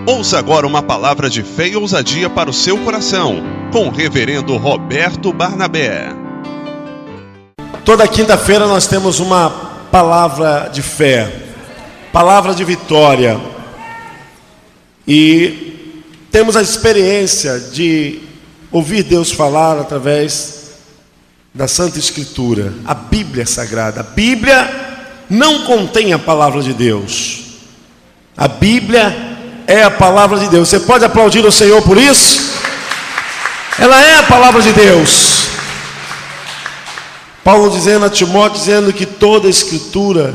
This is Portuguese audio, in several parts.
Ouça agora uma palavra de fé e ousadia para o seu coração, com o reverendo Roberto Barnabé. Toda quinta-feira nós temos uma palavra de fé, palavra de vitória. E temos a experiência de ouvir Deus falar através da Santa Escritura, a Bíblia Sagrada. A Bíblia não contém a palavra de Deus. A Bíblia é a palavra de Deus. Você pode aplaudir o Senhor por isso? Ela é a palavra de Deus. Paulo dizendo a Timóteo, dizendo que toda a Escritura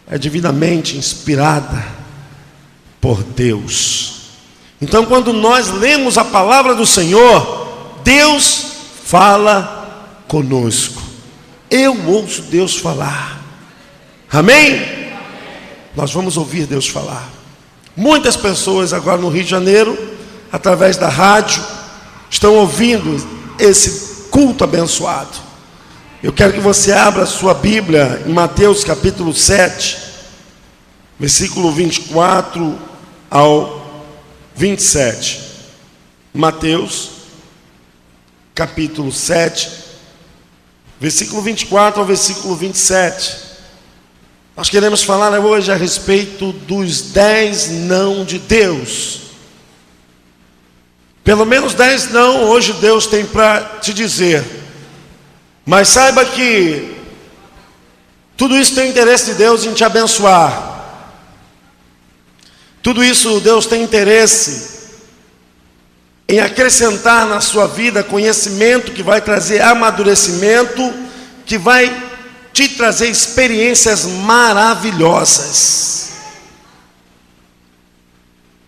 é divinamente inspirada por Deus. Então, quando nós lemos a palavra do Senhor, Deus fala conosco. Eu ouço Deus falar. Amém? Nós vamos ouvir Deus falar. Muitas pessoas agora no Rio de Janeiro, através da rádio, estão ouvindo esse culto abençoado. Eu quero que você abra a sua Bíblia em Mateus capítulo 7, versículo 24 ao 27. Mateus capítulo 7, versículo 24 ao versículo 27. Nós queremos falar hoje a respeito dos 10 não de Deus. Pelo menos 10 não hoje Deus tem para te dizer. Mas saiba que tudo isso tem interesse de Deus em te abençoar. Tudo isso Deus tem interesse em acrescentar na sua vida conhecimento que vai trazer amadurecimento, que vai te trazer experiências maravilhosas.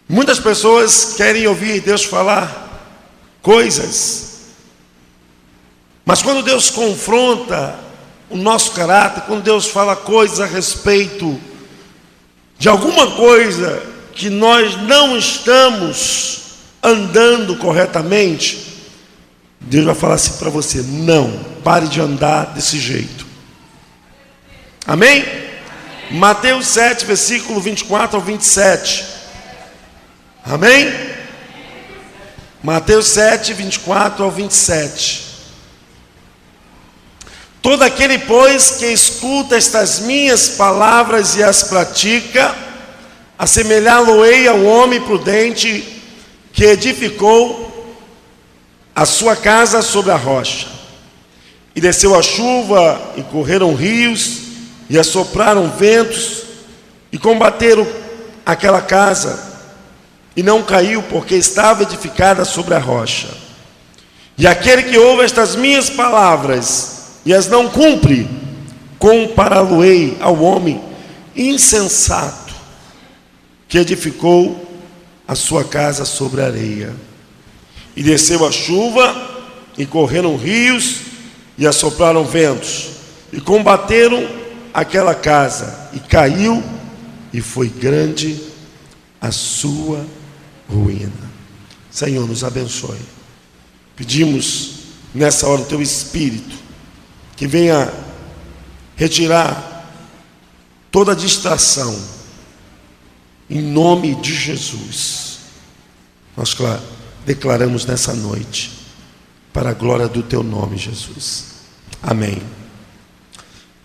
Muitas pessoas querem ouvir Deus falar coisas, mas quando Deus confronta o nosso caráter, quando Deus fala coisas a respeito de alguma coisa que nós não estamos andando corretamente, Deus vai falar assim para você: não, pare de andar desse jeito. Amém? Mateus 7, versículo 24 ao 27. Amém? Mateus 7, 24 ao 27. Todo aquele, pois, que escuta estas minhas palavras e as pratica, assemelhá-lo-ei ao homem prudente que edificou a sua casa sobre a rocha. E desceu a chuva, e correram rios, e assopraram ventos, e combateram aquela casa, e não caiu, porque estava edificada sobre a rocha. E aquele que ouve estas minhas palavras e as não cumpre, compará-lo-ei ao homem insensato que edificou a sua casa sobre a areia. E desceu a chuva, e correram rios, e assopraram ventos, e combateram aquela casa, e caiu, e foi grande a sua ruína. Senhor, nos abençoe. Pedimos nessa hora o teu Espírito que venha retirar toda distração, em nome de Jesus. Nós declaramos nessa noite, para a glória do teu nome, Jesus. Amém.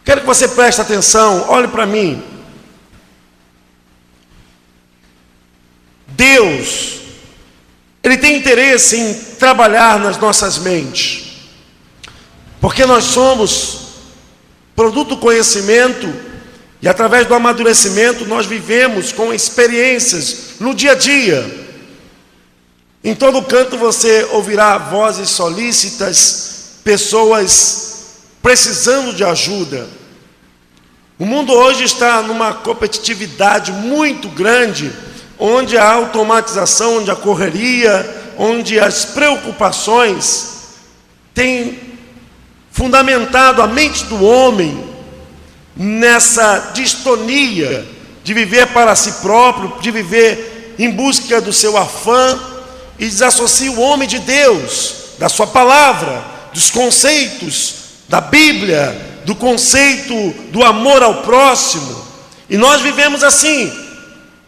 Quero que você preste atenção, olhe para mim. Deus, Ele tem interesse em trabalhar nas nossas mentes, porque nós somos produto do conhecimento, e através do amadurecimento nós vivemos com experiências no dia a dia. Em todo canto você ouvirá vozes solícitas, pessoas precisando de ajuda. O mundo hoje está numa competitividade muito grande, onde a automatização, onde a correria, onde as preocupações têm fundamentado a mente do homem nessa distonia de viver para si próprio, de viver em busca do seu afã, e desassocia o homem de Deus, da sua palavra, dos conceitos da Bíblia, do conceito do amor ao próximo. E nós vivemos assim,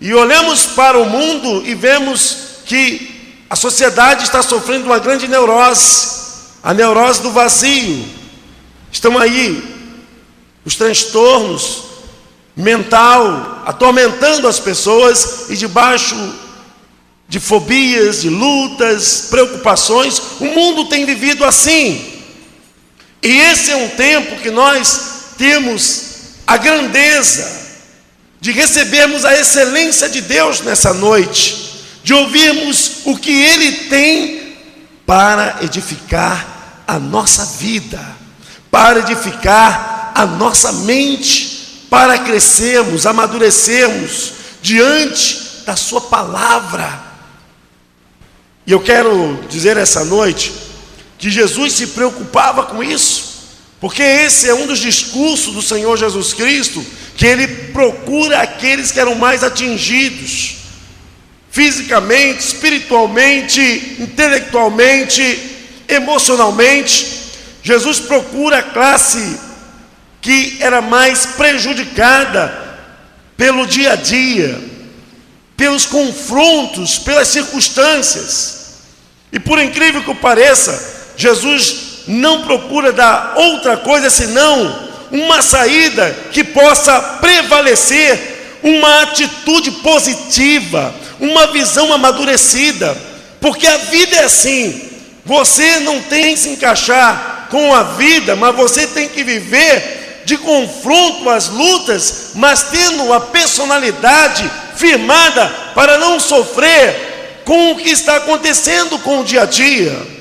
E olhamos para o mundo e vemos que a sociedade está sofrendo uma grande neurose, a neurose do vazio. Estão aí os transtornos mental atormentando as pessoas, e debaixo de fobias, de lutas, preocupações, o mundo tem vivido assim. E esse é um tempo que nós temos a grandeza de recebermos a excelência de Deus nessa noite, de ouvirmos o que Ele tem para edificar a nossa vida, para edificar a nossa mente, para crescermos, amadurecermos diante da Sua palavra. E eu quero dizer essa noite que Jesus se preocupava com isso, porque esse é um dos discursos do Senhor Jesus Cristo, que Ele procura aqueles que eram mais atingidos, fisicamente, espiritualmente, intelectualmente, emocionalmente. Jesus procura a classe que era mais prejudicada pelo dia a dia, pelos confrontos, pelas circunstâncias. E por incrível que pareça, Jesus não procura dar outra coisa senão uma saída que possa prevalecer, uma atitude positiva, uma visão amadurecida, porque a vida é assim. Você não tem que se encaixar com a vida, mas você tem que viver de confronto às lutas, mas tendo a personalidade firmada para não sofrer com o que está acontecendo com o dia a dia.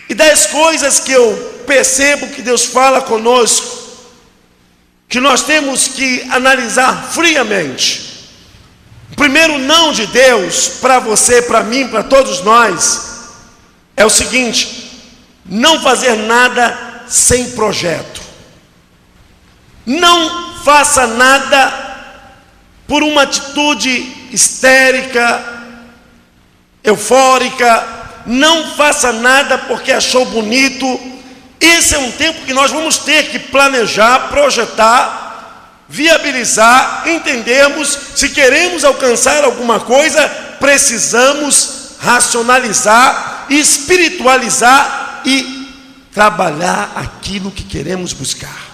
E das coisas que eu percebo que Deus fala conosco, que nós temos que analisar friamente. O primeiro não de Deus para você, para mim, para todos nós, é o seguinte: não fazer nada sem projeto. Não faça nada por uma atitude histérica, eufórica. Não faça nada porque achou bonito. Esse é um tempo que nós vamos ter que planejar, projetar, viabilizar, entendermos. Se queremos alcançar alguma coisa, precisamos racionalizar, espiritualizar e trabalhar aquilo que queremos buscar.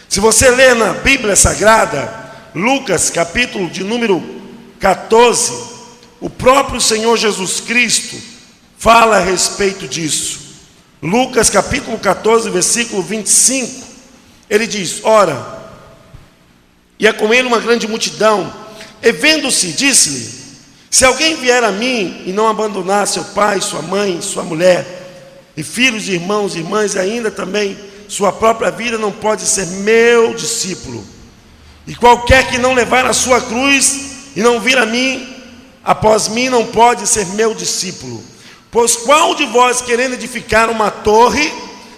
Se você ler na Bíblia Sagrada, Lucas capítulo de número 14, o próprio Senhor Jesus Cristo fala a respeito disso. Lucas capítulo 14, versículo 25, ele diz: ora, ia com ele uma grande multidão, e vendo-se, disse-lhe: se alguém vier a mim e não abandonar seu pai, sua mãe, sua mulher, e filhos, irmãos, irmãs, e ainda também sua própria vida, não pode ser meu discípulo. E qualquer que não levar a sua cruz e não vir a mim, após mim, não pode ser meu discípulo. Pois qual de vós, querendo edificar uma torre,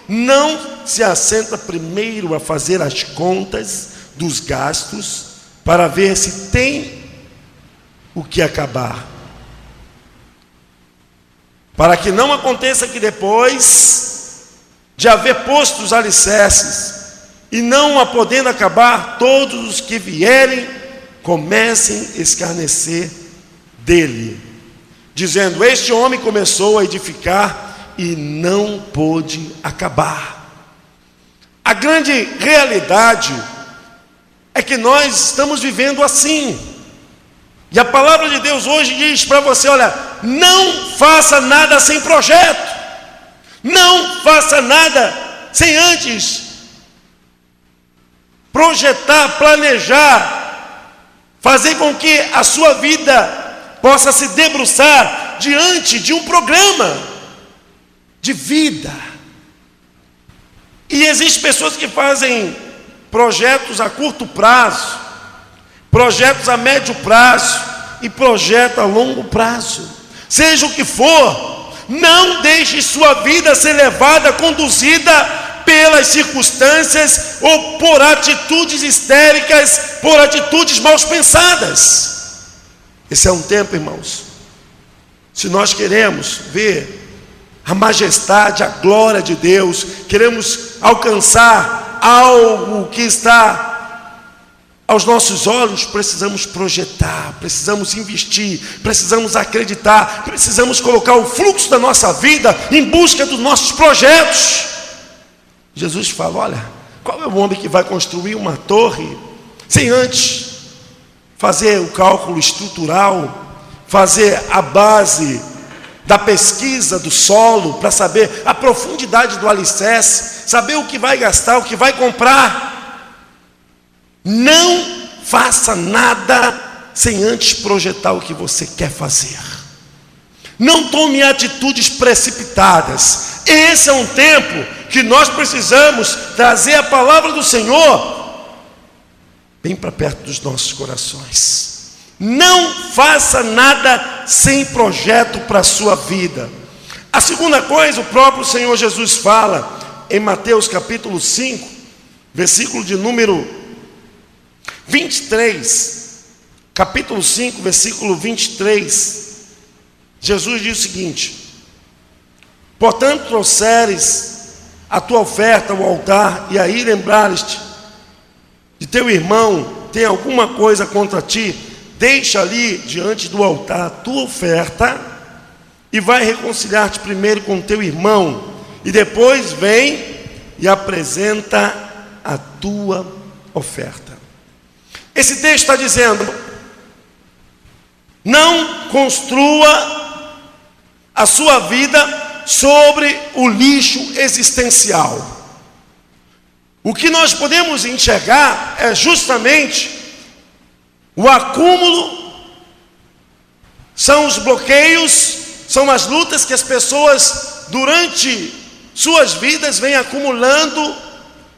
não se assenta primeiro a fazer as contas dos gastos, para ver se tem o que acabar? Para que não aconteça que depois de haver posto os alicerces, e não a podendo acabar, todos os que vierem comecem a escarnecer dele, dizendo: este homem começou a edificar e não pôde acabar. A grande realidade é que nós estamos vivendo assim. E a palavra de Deus hoje diz para você: olha, não faça nada sem projeto. Não faça nada sem antes projetar, planejar, fazer com que a sua vida possa se debruçar diante de um programa de vida. E existem pessoas que fazem projetos a curto prazo, projetos a médio prazo e projetos a longo prazo. Seja o que for, não deixe sua vida ser levada, conduzida pelas circunstâncias ou por atitudes histéricas, por atitudes mal pensadas. Esse é um tempo, irmãos, se nós queremos ver a majestade, a glória de Deus, queremos alcançar algo que está aos nossos olhos, precisamos projetar, precisamos investir, precisamos acreditar, precisamos colocar o fluxo da nossa vida em busca dos nossos projetos. Jesus fala: olha, qual é o homem que vai construir uma torre sem antes fazer o cálculo estrutural, fazer a base da pesquisa do solo, para saber a profundidade do alicerce, saber o que vai gastar, o que vai comprar? Não faça nada sem antes projetar o que você quer fazer. Não tome atitudes precipitadas. Esse é um tempo que nós precisamos trazer a palavra do Senhor bem para perto dos nossos corações. Não faça nada sem projeto para a sua vida. A segunda coisa, o próprio Senhor Jesus fala em Mateus capítulo 5, versículo de número 23, capítulo 5, versículo 23, Jesus diz o seguinte: portanto trouxeres a tua oferta ao altar, e aí lembrares-te de teu irmão tem alguma coisa contra ti, deixa ali diante do altar a tua oferta, e vai reconciliar-te primeiro com teu irmão, e depois vem e apresenta a tua oferta. Esse texto está dizendo: não construa a sua vida sobre o lixo existencial. O que nós podemos enxergar é justamente o acúmulo, são os bloqueios, são as lutas que as pessoas durante suas vidas vêm acumulando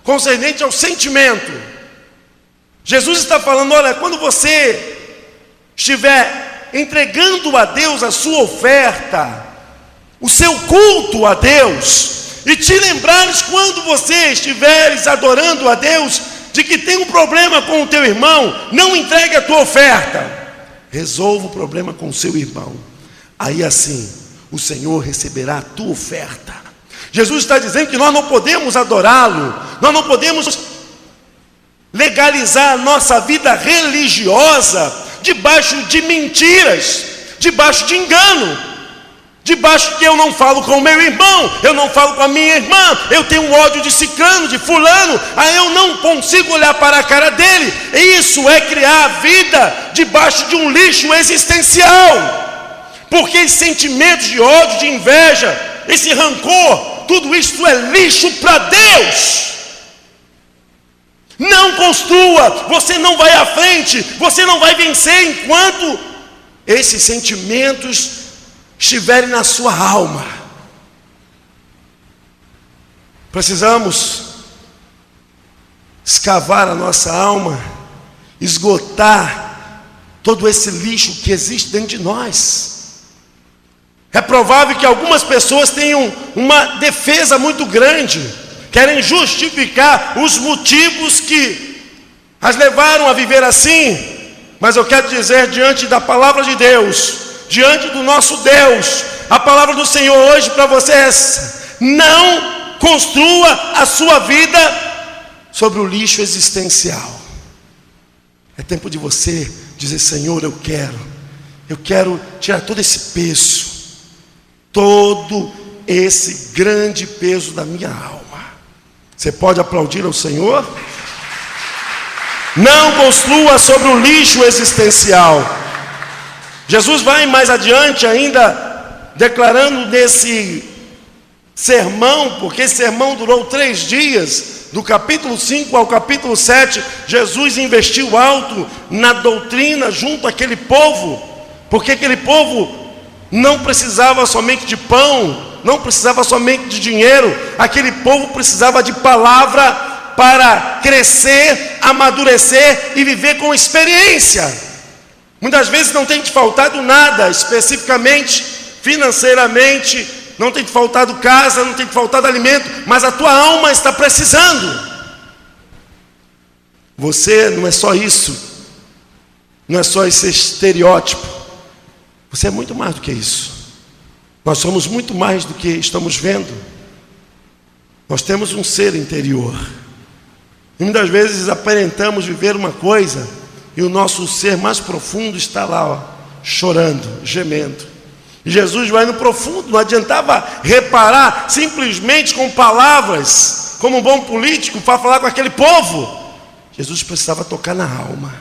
concernente ao sentimento. Jesus está falando: olha, quando você estiver entregando a Deus a sua oferta, o seu culto a Deus, e te lembrares quando você estiveres adorando a Deus, de que tem um problema com o teu irmão, não entregue a tua oferta, resolva o problema com o seu irmão, aí assim o Senhor receberá a tua oferta. Jesus está dizendo que nós não podemos adorá-lo, nós não podemos legalizar a nossa vida religiosa debaixo de mentiras, debaixo de engano, debaixo que eu não falo com o meu irmão, eu não falo com a minha irmã, eu tenho ódio de ciclano, de fulano, aí eu não consigo olhar para a cara dele. Isso é criar a vida debaixo de um lixo existencial, porque sentimentos de ódio, de inveja, esse rancor, tudo isso é lixo para Deus. Não construa, você não vai à frente, você não vai vencer enquanto esses sentimentos estiverem na sua alma. Precisamos escavar a nossa alma, esgotar todo esse lixo que existe dentro de nós. É provável que algumas pessoas tenham uma defesa muito grande, querem justificar os motivos que as levaram a viver assim, mas eu quero dizer, diante da palavra de Deus, diante do nosso Deus, a palavra do Senhor hoje para você é essa: não construa a sua vida sobre o lixo existencial. É tempo de você dizer: Senhor, eu quero tirar todo esse peso, todo esse grande peso da minha alma. Você pode aplaudir ao Senhor? Não construa sobre o lixo existencial. Jesus vai mais adiante ainda, declarando nesse sermão, porque esse sermão durou 3 dias, do capítulo 5 ao capítulo 7, Jesus investiu alto na doutrina junto àquele povo, porque aquele povo não precisava somente de pão, não precisava somente de dinheiro, aquele povo precisava de palavra para crescer, amadurecer e viver com experiência. Muitas vezes não tem te faltado nada, especificamente, financeiramente, não tem te faltado casa, não tem te faltado alimento, mas a tua alma está precisando. Você não é só isso, não é só esse estereótipo, você é muito mais do que isso. Nós somos muito mais do que estamos vendo. Nós temos um ser interior. E muitas vezes aparentamos viver uma coisa e o nosso ser mais profundo está lá, ó, chorando, gemendo. E Jesus vai no profundo. Não adiantava reparar simplesmente com palavras, como um bom político, para falar com aquele povo. Jesus precisava tocar na alma.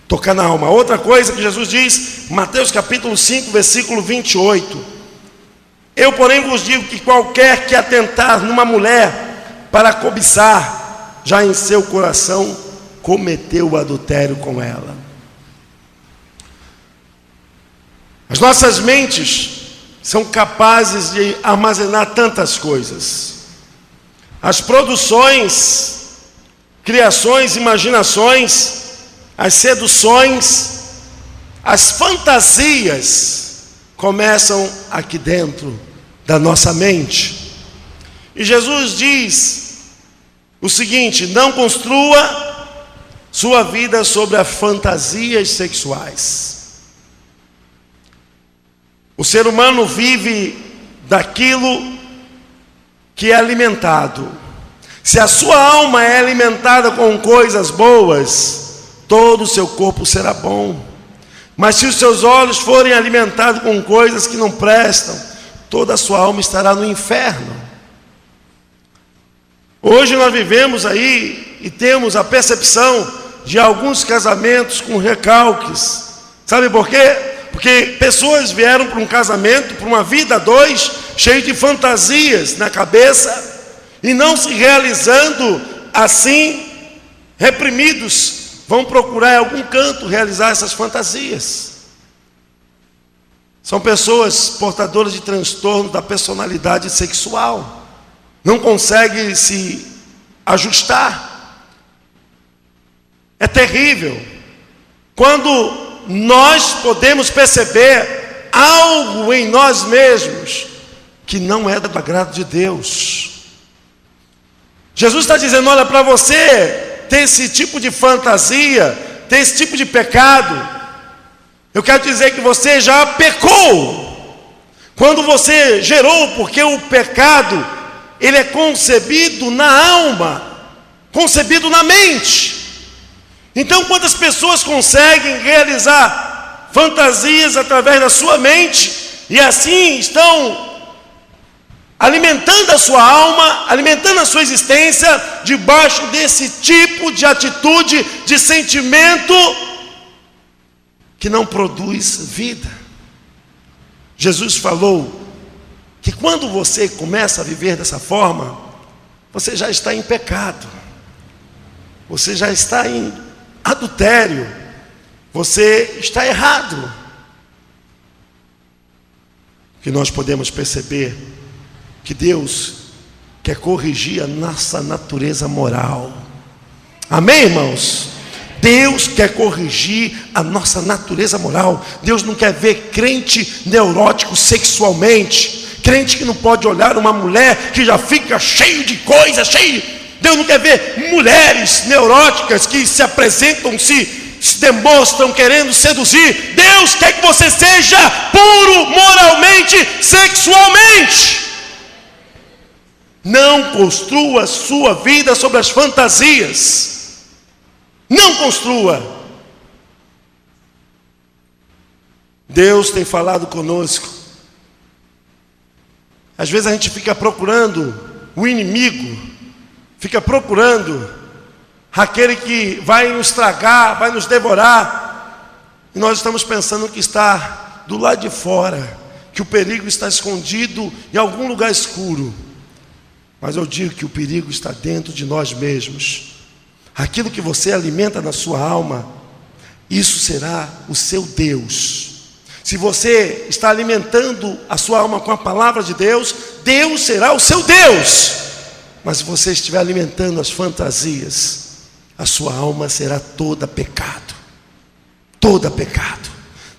Tocar na alma. Outra coisa que Jesus diz, Mateus capítulo 5, versículo 28. Eu, porém, vos digo que qualquer que atentar numa mulher para cobiçar, já em seu coração cometeu o adultério com ela. As nossas mentes são capazes de armazenar tantas coisas. As produções, criações, imaginações, as seduções, as fantasias começam aqui dentro da nossa mente. E Jesus diz o seguinte: não construa sua vida sobre as fantasias sexuais. O ser humano vive daquilo que é alimentado. Se a sua alma é alimentada com coisas boas, todo o seu corpo será bom. Mas se os seus olhos forem alimentados com coisas que não prestam, toda a sua alma estará no inferno. Hoje nós vivemos aí e temos a percepção de alguns casamentos com recalques. Sabe por quê? Porque pessoas vieram para um casamento, para uma vida a dois, cheio de fantasias na cabeça, e não se realizando assim, reprimidos, vão procurar em algum canto realizar essas fantasias. São pessoas portadoras de transtorno da personalidade sexual, não conseguem se ajustar. É terrível quando nós podemos perceber algo em nós mesmos que não é do agrado de Deus. Jesus está dizendo: olha, para você ter esse tipo de fantasia, ter esse tipo de pecado, eu quero dizer que você já pecou. Quando você gerou, porque o pecado, ele é concebido na alma, concebido na mente. Então, quantas pessoas conseguem realizar fantasias através da sua mente, e assim estão alimentando a sua alma, alimentando a sua existência, debaixo desse tipo de atitude, de sentimento, que não produz vida. Jesus falou que quando você começa a viver dessa forma, você já está em pecado, você já está em adultério, você está errado. Que nós podemos perceber que Deus quer corrigir a nossa natureza moral. Amém, irmãos? Deus quer corrigir a nossa natureza moral. Deus não quer ver crente neurótico sexualmente, crente que não pode olhar uma mulher que já fica cheio de coisa, Deus não quer ver mulheres neuróticas que se apresentam, se demonstram querendo seduzir. Deus quer que você seja puro moralmente, sexualmente. Não construa sua vida sobre as fantasias. Não construa. Deus tem falado conosco. Às vezes a gente fica procurando o inimigo, fica procurando aquele que vai nos tragar, vai nos devorar, e nós estamos pensando que está do lado de fora, que o perigo está escondido em algum lugar escuro. Mas eu digo que o perigo está dentro de nós mesmos. Aquilo que você alimenta na sua alma, isso será o seu Deus. Se você está alimentando a sua alma com a palavra de Deus, Deus será o seu Deus. Mas se você estiver alimentando as fantasias, a sua alma será toda pecado. Toda pecado.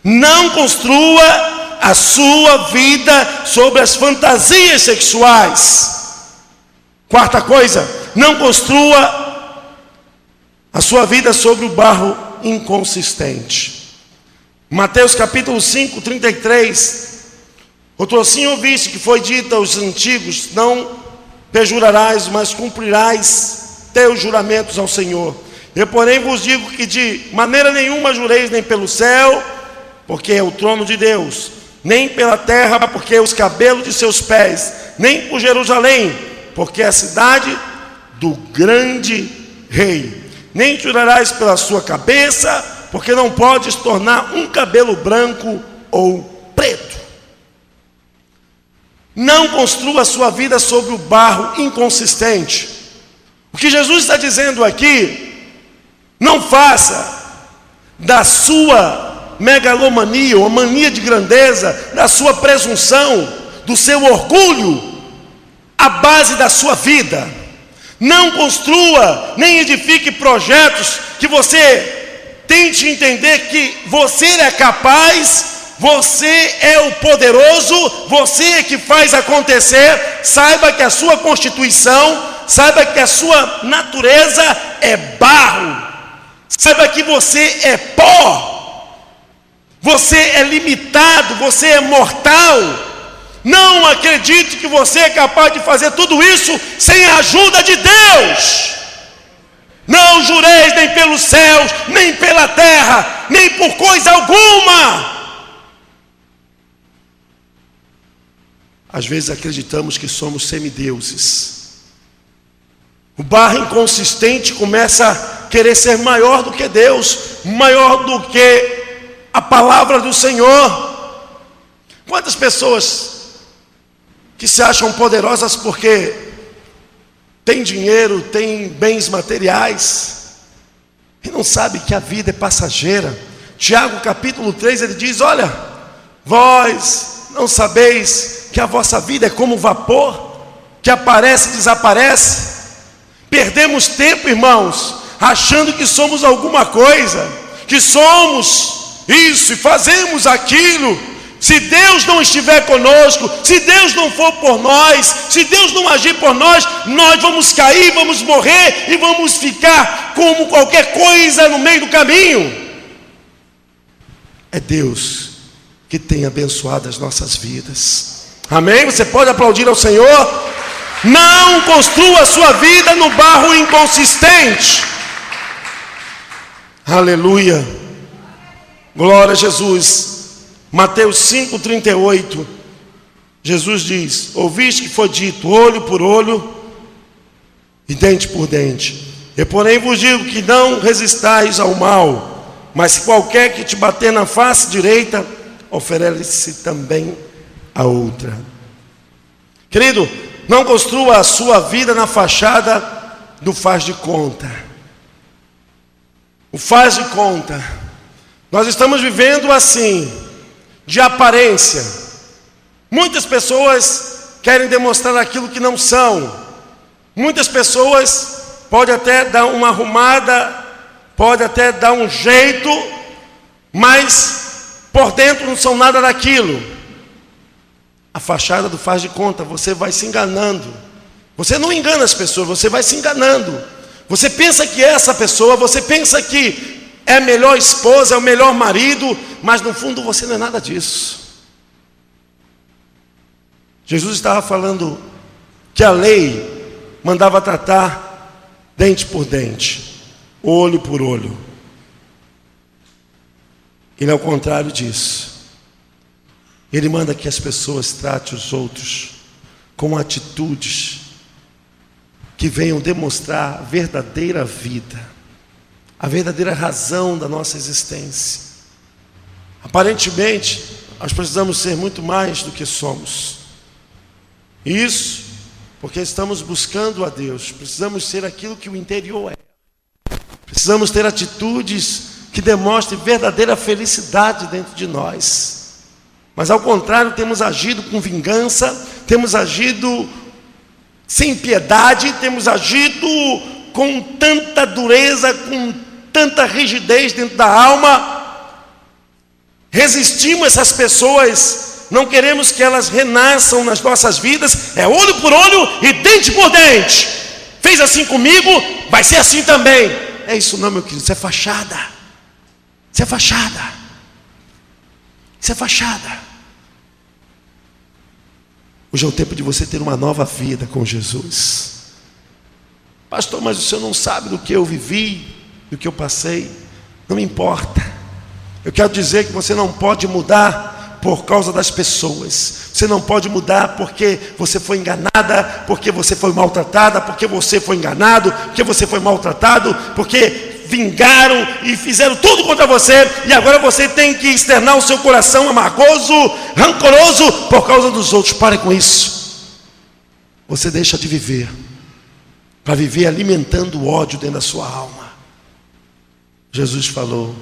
Não construa a sua vida sobre as fantasias sexuais. Quarta coisa, não construa a sua vida sobre o barro inconsistente. Mateus capítulo 5, 33. Outro assim ouviste que foi dito aos antigos: não perjurarás, mas cumprirás. teus juramentos ao Senhor. Eu, porém, vos digo que de maneira nenhuma jureis nem pelo céu, porque é o trono de Deus, nem pela terra, porque é os cabelos de seus pés, nem por Jerusalém, porque é a cidade do grande rei. Nem jurarás pela sua cabeça, porque não podes tornar um cabelo branco ou preto. Não construa a sua vida sobre o barro inconsistente. O que Jesus está dizendo aqui: não faça da sua megalomania, ou mania de grandeza, da sua presunção, do seu orgulho, a base da sua vida. Não construa, nem edifique projetos que você tente entender que você é capaz, você é o poderoso, você é que faz acontecer. Saiba que a sua constituição, saiba que a sua natureza é barro. Saiba que você é pó, você é limitado, você é mortal. Não acredite que você é capaz de fazer tudo isso sem a ajuda de Deus. Não jureis nem pelos céus, nem pela terra, nem por coisa alguma. Às vezes acreditamos que somos semideuses. O barro inconsistente começa a querer ser maior do que Deus, maior do que a palavra do Senhor. Quantas pessoas que se acham poderosas porque têm dinheiro, têm bens materiais, e não sabe que a vida é passageira. Tiago capítulo 3, ele diz: olha, vós não sabeis que a vossa vida é como vapor, que aparece e desaparece? Perdemos tempo, irmãos, achando que somos alguma coisa, que somos isso e fazemos aquilo. Se Deus não estiver conosco, se Deus não for por nós, se Deus não agir por nós, nós vamos cair, vamos morrer e vamos ficar como qualquer coisa no meio do caminho. É Deus que tem abençoado as nossas vidas. Amém? Você pode aplaudir ao Senhor? Não construa a sua vida no barro inconsistente. Aleluia. Glória a Jesus. Mateus 5,38, Jesus diz: ouviste que foi dito, olho por olho e dente por dente. Eu, porém, vos digo que não resistais ao mal, mas se qualquer que te bater na face direita, oferece também a outra. Querido, não construa a sua vida na fachada do faz de conta. O faz de conta. Nós estamos vivendo assim, de aparência. Muitas pessoas querem demonstrar aquilo que não são. Muitas pessoas podem até dar uma arrumada, podem até dar um jeito, mas por dentro não são nada daquilo. A fachada do faz de conta, você vai se enganando. Você não engana as pessoas, você vai se enganando. Você pensa que é essa pessoa, você pensa que é a melhor esposa, é o melhor marido, mas no fundo você não é nada disso. Jesus estava falando que a lei mandava tratar dente por dente, olho por olho. Ele é o contrário disso. Ele manda que as pessoas tratem os outros com atitudes que venham demonstrar a verdadeira vida, a verdadeira razão da nossa existência. Aparentemente, nós precisamos ser muito mais do que somos. Isso porque estamos buscando a Deus. Precisamos ser aquilo que o interior é. Precisamos ter atitudes que demonstrem verdadeira felicidade dentro de nós. Mas ao contrário, temos agido com vingança, temos agido sem piedade, temos agido com tanta dureza, com tanta rigidez dentro da alma. Resistimos a essas pessoas, não queremos que elas renasçam nas nossas vidas. É olho por olho e dente por dente. Fez assim comigo, vai ser assim também. É isso não, meu querido, isso é fachada. Isso é fachada. Isso é fachada. Hoje é o tempo de você ter uma nova vida com Jesus. Pastor, mas o senhor não sabe do que eu vivi, do que eu passei. Não me importa. Eu quero dizer que você não pode mudar por causa das pessoas. Você não pode mudar porque você foi enganada, porque você foi maltratada, porque você foi enganado, porque você foi maltratado, porque vingaram e fizeram tudo contra você, e agora você tem que externar o seu coração amargoso, rancoroso por causa dos outros. Pare com isso. Você deixa de viver para viver alimentando o ódio dentro da sua alma. Jesus falou: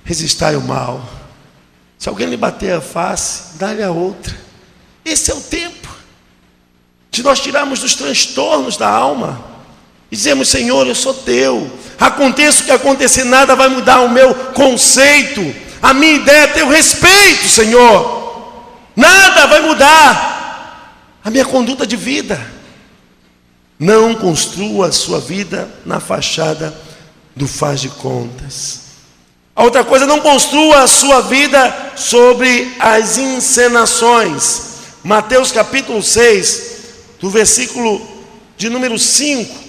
resistai ao mal. Se alguém lhe bater a face, dá-lhe a outra. Esse é o tempo de nós tirarmos dos transtornos da alma e dizermos: Senhor, eu sou teu. Aconteça o que acontecer, nada vai mudar o meu conceito. A minha ideia é ter o respeito, Senhor. Nada vai mudar a minha conduta de vida. Não construa a sua vida na fachada do faz de contas. A outra coisa, não construa a sua vida sobre as encenações. Mateus capítulo 6, do versículo de número 5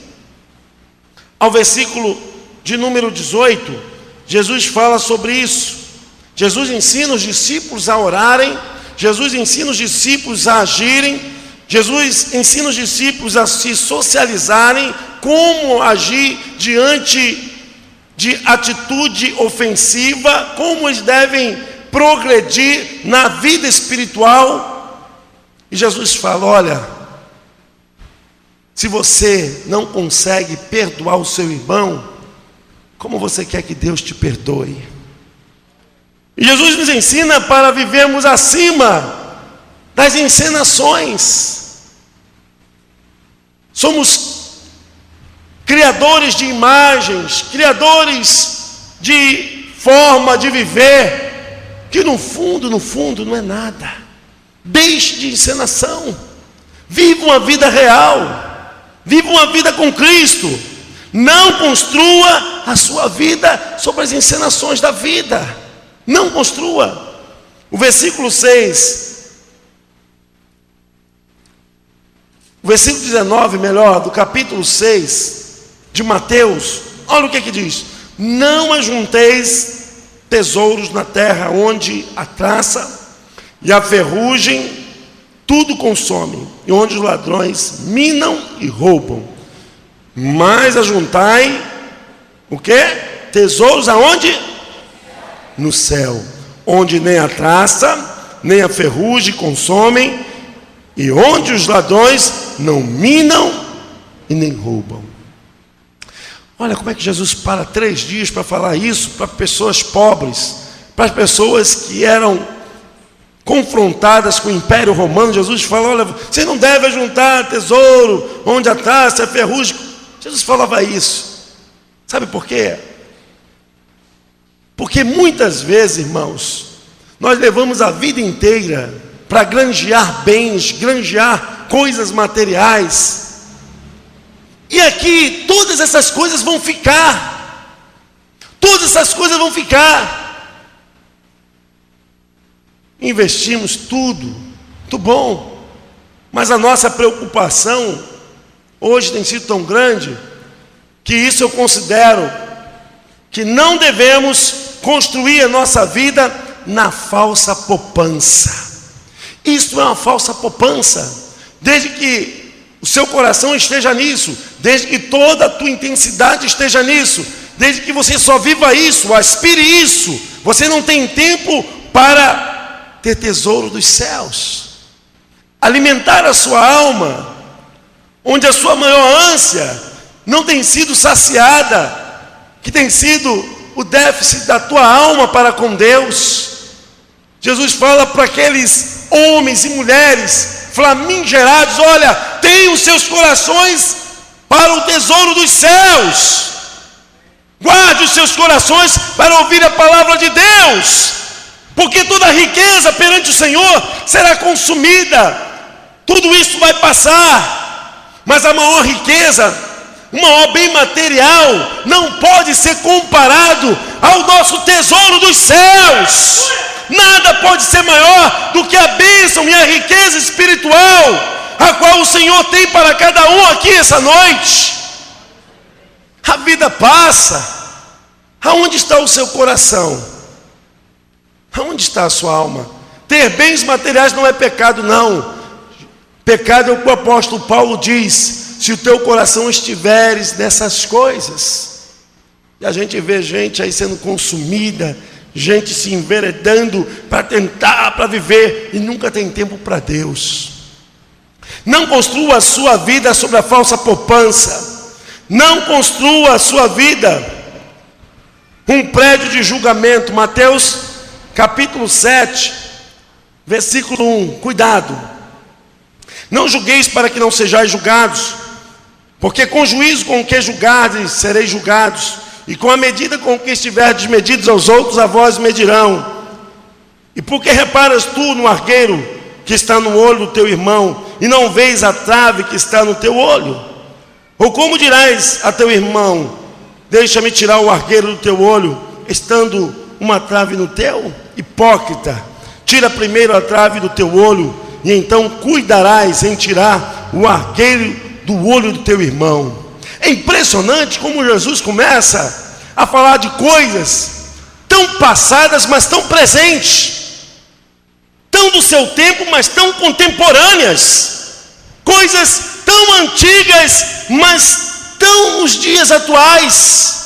ao versículo de número 18, Jesus fala sobre isso. Jesus ensina os discípulos a orarem, Jesus ensina os discípulos a agirem, Jesus ensina os discípulos a se socializarem, como agir diante de atitude ofensiva, como eles devem progredir na vida espiritual. E Jesus fala: olha, se você não consegue perdoar o seu irmão, como você quer que Deus te perdoe? E Jesus nos ensina para vivermos acima das encenações. Somos criadores de imagens, criadores de forma de viver, que no fundo não é nada. Deixe de encenação. Viva uma vida real. Viva uma vida com Cristo. Não construa a sua vida sobre as encenações da vida. Não construa. O versículo 6, o versículo 19, do capítulo 6 de Mateus, olha o que diz: não ajunteis tesouros na terra, onde a traça e a ferrugem tudo consomem, e onde os ladrões minam e roubam. Mas ajuntai o quê? Tesouros aonde? No céu, onde nem a traça nem a ferrugem consomem, e onde os ladrões não minam e nem roubam. Olha como é que Jesus para 3 dias para falar isso para pessoas pobres, para as pessoas que eram confrontadas com o Império Romano. Jesus fala: olha, você não deve juntar tesouro onde a traça, a ferrugem. Jesus falava isso. Sabe por quê? Porque muitas vezes, irmãos, nós levamos a vida inteira para granjear bens, granjear coisas materiais. E aqui todas essas coisas vão ficar. Todas essas coisas vão ficar. Investimos tudo, muito bom, mas a nossa preocupação hoje tem sido tão grande que isso eu considero que não devemos construir a nossa vida na falsa poupança. Isso é uma falsa poupança, desde que o seu coração esteja nisso, desde que toda a tua intensidade esteja nisso, desde que você só viva isso, aspire isso. Você não tem tempo para ter tesouro dos céus, alimentar a sua alma, onde a sua maior ânsia não tem sido saciada, que tem sido o déficit da tua alma para com Deus. Jesus fala para aqueles homens e mulheres flamingerados: olha, tenham os seus corações para o tesouro dos céus, guarde os seus corações para ouvir a palavra de Deus, porque toda riqueza perante o Senhor será consumida. Tudo isso vai passar, mas a maior riqueza, o maior bem material, não pode ser comparado ao nosso tesouro dos céus. Nada pode ser maior do que a bênção e a riqueza espiritual, a qual o Senhor tem para cada um aqui essa noite. A vida passa. Aonde está o seu coração? Aonde está a sua alma? Ter bens materiais não é pecado, não. Pecado é o que o apóstolo Paulo diz: se o teu coração estiveres nessas coisas. E a gente vê gente aí sendo consumida, gente se enveredando para tentar, para viver, e nunca tem tempo para Deus. Não construa a sua vida sobre a falsa poupança. Não construa a sua vida um prédio de julgamento. Mateus capítulo 7, versículo 1. Cuidado. Não julgueis para que não sejais julgados, porque com o juízo com que julgardes, sereis julgados, e com a medida com que estiverdes medidos aos outros, a vós medirão. E por que reparas tu no argueiro que está no olho do teu irmão, e não vês a trave que está no teu olho? Ou como dirás a teu irmão: deixa-me tirar o argueiro do teu olho, estando uma trave no teu? Hipócrita, tira primeiro a trave do teu olho, e então cuidarás em tirar o argueiro do olho do teu irmão. É impressionante como Jesus começa a falar de coisas tão passadas, mas tão presentes, tão do seu tempo, mas tão contemporâneas, coisas tão antigas, mas tão nos dias atuais.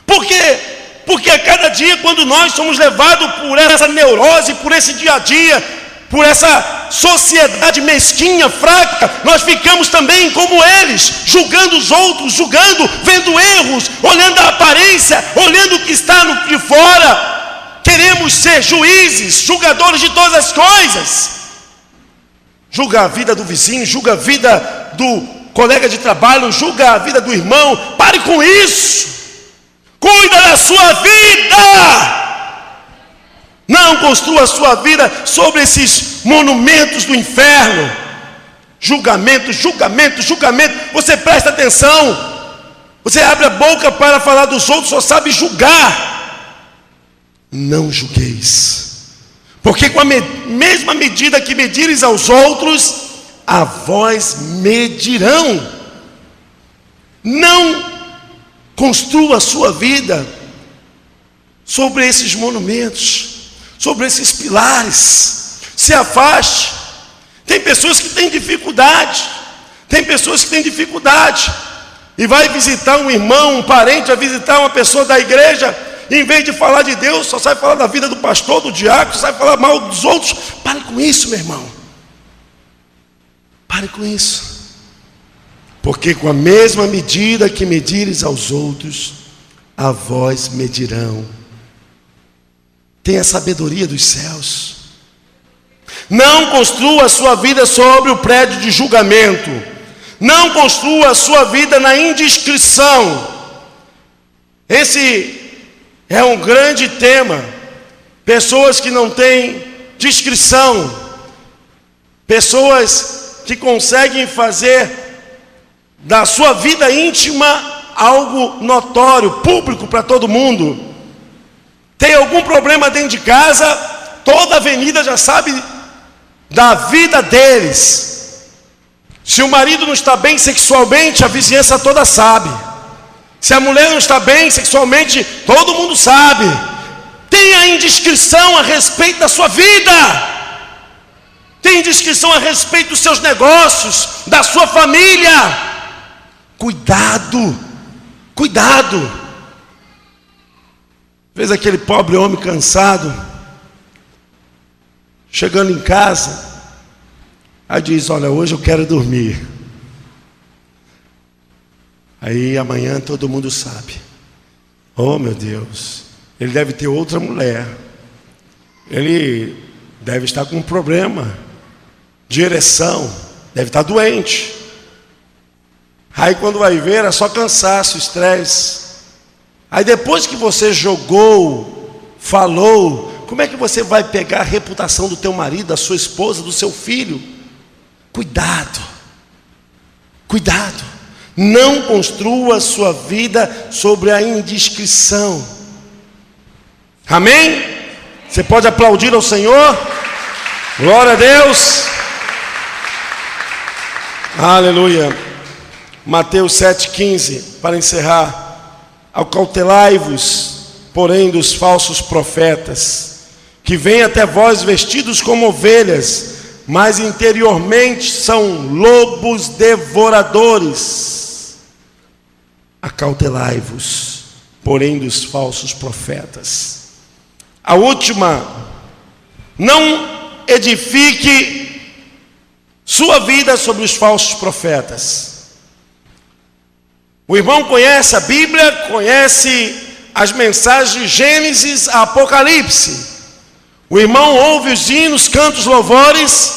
Por quê? Porque a cada dia, quando nós somos levados por essa neurose, por esse dia a dia, por essa sociedade mesquinha, fraca, nós ficamos também como eles, julgando os outros, julgando, vendo erros, olhando a aparência, olhando o que está de fora. Queremos ser juízes, julgadores de todas as coisas. Julga a vida do vizinho, julga a vida do colega de trabalho, julga a vida do irmão. Pare com isso. Cuida da sua vida. Não construa a sua vida sobre esses monumentos do inferno. Julgamento, julgamento, julgamento. Você presta atenção. Você abre a boca para falar dos outros, só sabe julgar. Não julgueis, porque com a mesma medida que medires aos outros, a vós medirão. Não construa a sua vida sobre esses monumentos, sobre esses pilares. Se afaste. Tem pessoas que têm dificuldade. E vai visitar um irmão, um parente, vai visitar uma pessoa da igreja, e em vez de falar de Deus, só sai falar da vida do pastor, do diácono, sai falar mal dos outros. Pare com isso, meu irmão. Pare com isso. Porque com a mesma medida que medires aos outros, a vós medirão. Tenha a sabedoria dos céus. Não construa a sua vida sobre o prédio de julgamento. Não construa a sua vida na indiscrição. Esse é um grande tema. Pessoas que não têm discrição. Pessoas que conseguem fazer da sua vida íntima algo notório, público para todo mundo. Tem algum problema dentro de casa, toda a avenida já sabe da vida deles. Se o marido não está bem sexualmente, a vizinhança toda sabe. Se a mulher não está bem sexualmente, todo mundo sabe. Tenha indiscrição a respeito da sua vida. Tenha indiscrição a respeito dos seus negócios, da sua família. Cuidado, cuidado. Vês aquele pobre homem cansado, chegando em casa, aí diz: olha, hoje eu quero dormir. Aí amanhã todo mundo sabe. Oh meu Deus, ele deve ter outra mulher. Ele deve estar com um problema de ereção, deve estar doente. Aí quando vai ver, é só cansaço, estresse. Aí depois que você jogou, falou, como é que você vai pegar a reputação do teu marido, da sua esposa, do seu filho? Cuidado, cuidado. Não construa a sua vida sobre a indiscrição. Amém? Você pode aplaudir ao Senhor? Glória a Deus. Aleluia. Mateus 7,15, para encerrar. Acautelai-vos, porém, dos falsos profetas, que vêm até vós vestidos como ovelhas, mas interiormente são lobos devoradores. Acautelai-vos, porém, dos falsos profetas. A última: não edifique sua vida sobre os falsos profetas. O irmão conhece a Bíblia, conhece as mensagens de Gênesis a Apocalipse. O irmão ouve os hinos, canta os louvores,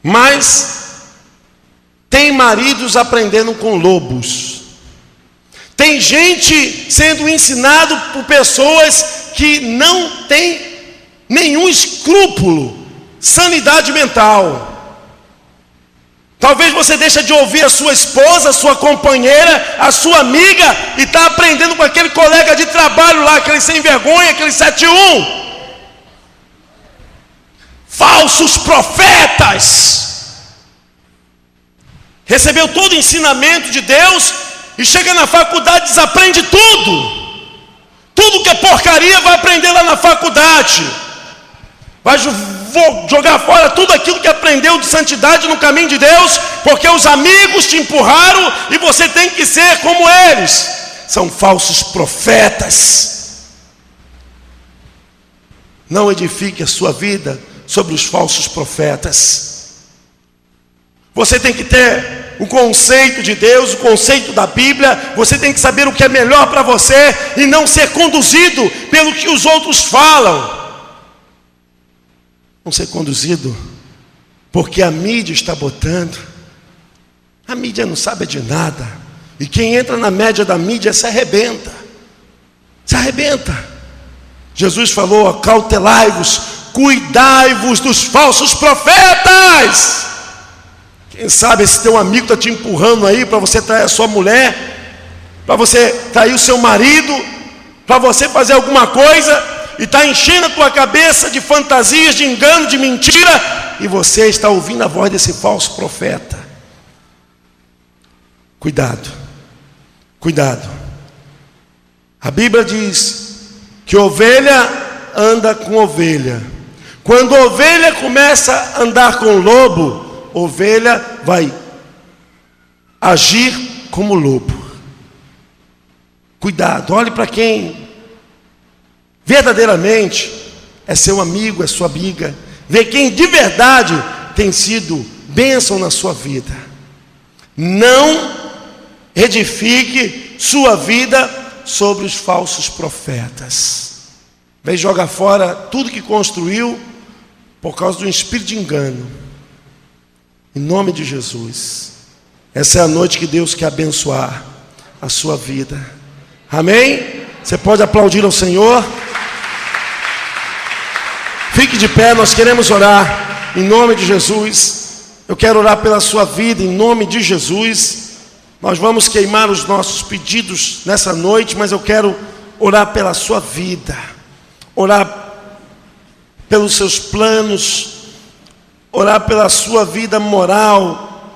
mas tem maridos aprendendo com lobos. Tem gente sendo ensinado por pessoas que não têm nenhum escrúpulo, sanidade mental. Talvez você deixe de ouvir a sua esposa, a sua companheira, a sua amiga, e está aprendendo com aquele colega de trabalho lá, aquele sem vergonha, aquele 71. Falsos profetas. Recebeu todo o ensinamento de Deus e chega na faculdade e desaprende tudo. Tudo que é porcaria vai aprender lá na faculdade. Vai jogar fora tudo aquilo que aprendeu de santidade no caminho de Deus, porque os amigos te empurraram e você tem que ser como eles. São falsos profetas. Não edifique a sua vida sobre os falsos profetas. Você tem que ter o conceito de Deus, o conceito da Bíblia. Você tem que saber o que é melhor para você e não ser conduzido pelo que os outros falam. Não ser conduzido porque a mídia está botando. A mídia não sabe de nada, e quem entra na média da mídia se arrebenta. Se arrebenta. Jesus falou: acautelai-vos, cuidai-vos dos falsos profetas. Quem sabe esse teu amigo está te empurrando aí para você trair a sua mulher, para você trair o seu marido, para você fazer alguma coisa, e está enchendo a tua cabeça de fantasias, de engano, de mentira, e você está ouvindo a voz desse falso profeta. Cuidado, cuidado. A Bíblia diz que ovelha anda com ovelha. Quando a ovelha começa a andar com o lobo, ovelha vai agir como lobo. Cuidado, olhe para quem verdadeiramente é seu amigo, é sua amiga. Vê quem de verdade tem sido bênção na sua vida. Não edifique sua vida sobre os falsos profetas. Vem jogar fora tudo que construiu por causa do espírito de engano. Em nome de Jesus. Essa é a noite que Deus quer abençoar a sua vida. Amém? Você pode aplaudir ao Senhor. Fique de pé, nós queremos orar em nome de Jesus. Eu quero orar pela sua vida em nome de Jesus. Nós vamos queimar os nossos pedidos nessa noite, mas eu quero orar pela sua vida, orar pelos seus planos, orar pela sua vida moral,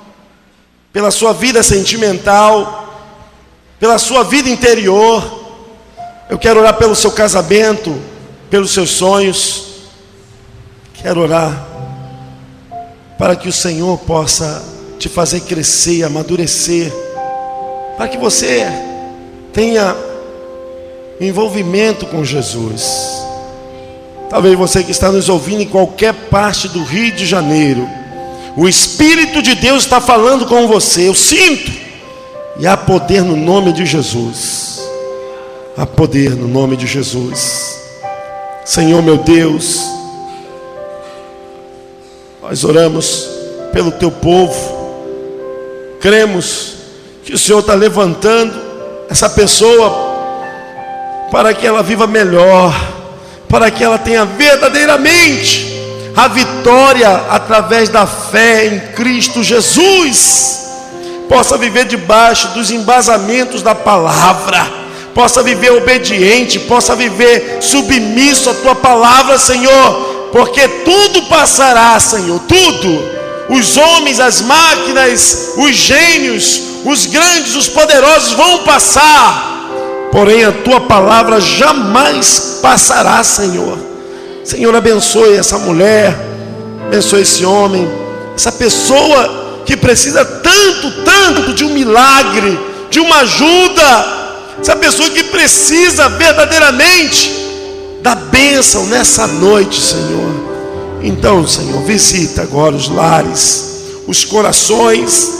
pela sua vida sentimental, pela sua vida interior. Eu quero orar pelo seu casamento, pelos seus sonhos. Quero orar para que o Senhor possa te fazer crescer, amadurecer, para que você tenha envolvimento com Jesus. Talvez você que está nos ouvindo em qualquer parte do Rio de Janeiro, o Espírito de Deus está falando com você, eu sinto, e há poder no nome de Jesus. Há poder no nome de Jesus. Senhor meu Deus, nós oramos pelo teu povo, cremos que o Senhor está levantando essa pessoa para que ela viva melhor, para que ela tenha verdadeiramente a vitória através da fé em Cristo Jesus, possa viver debaixo dos embasamentos da palavra, possa viver obediente, possa viver submisso à tua palavra, Senhor, porque tudo passará, Senhor, tudo. os homens, as máquinas, os gênios, os grandes, os poderosos vão passar, porém a tua palavra jamais passará, Senhor. Senhor, abençoe essa mulher, abençoe esse homem, essa pessoa que precisa tanto de um milagre, de uma ajuda, essa pessoa que precisa verdadeiramente da bênção nessa noite, Senhor. Então, Senhor, visita agora os lares, os corações,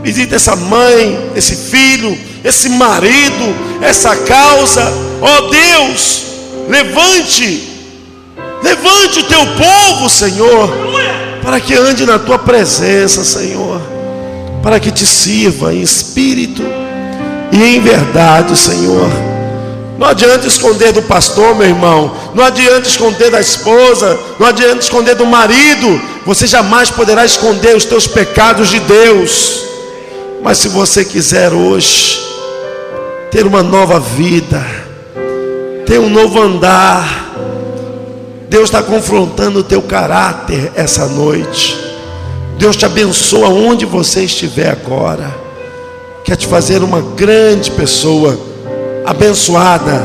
visita essa mãe, esse filho, esse marido, essa causa. Ó Deus, levante o teu povo, Senhor, para que ande na tua presença, Senhor, para que te sirva em espírito e em verdade, Senhor. Não adianta esconder do pastor, meu irmão, não adianta esconder da esposa, não adianta esconder do marido. Você jamais poderá esconder os teus pecados de Deus. Mas se você quiser hoje ter uma nova vida, ter um novo andar, Deus está confrontando o teu caráter essa noite. Deus te abençoa onde você estiver agora. Quer te fazer uma grande pessoa, abençoada.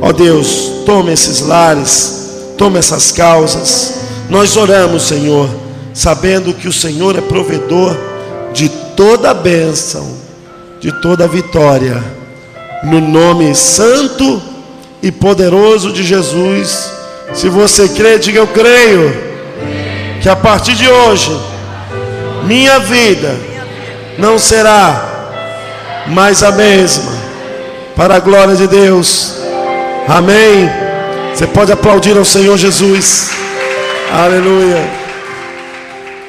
Ó Deus, toma esses lares, toma essas causas. Nós oramos, Senhor, sabendo que o Senhor é provedor de toda a bênção, de toda a vitória, no nome santo e poderoso de Jesus. Se você crê, diga: eu creio que a partir de hoje minha vida não será mais a mesma, para a glória de Deus. Amém. Você pode aplaudir ao Senhor Jesus. Aleluia.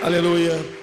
Aleluia.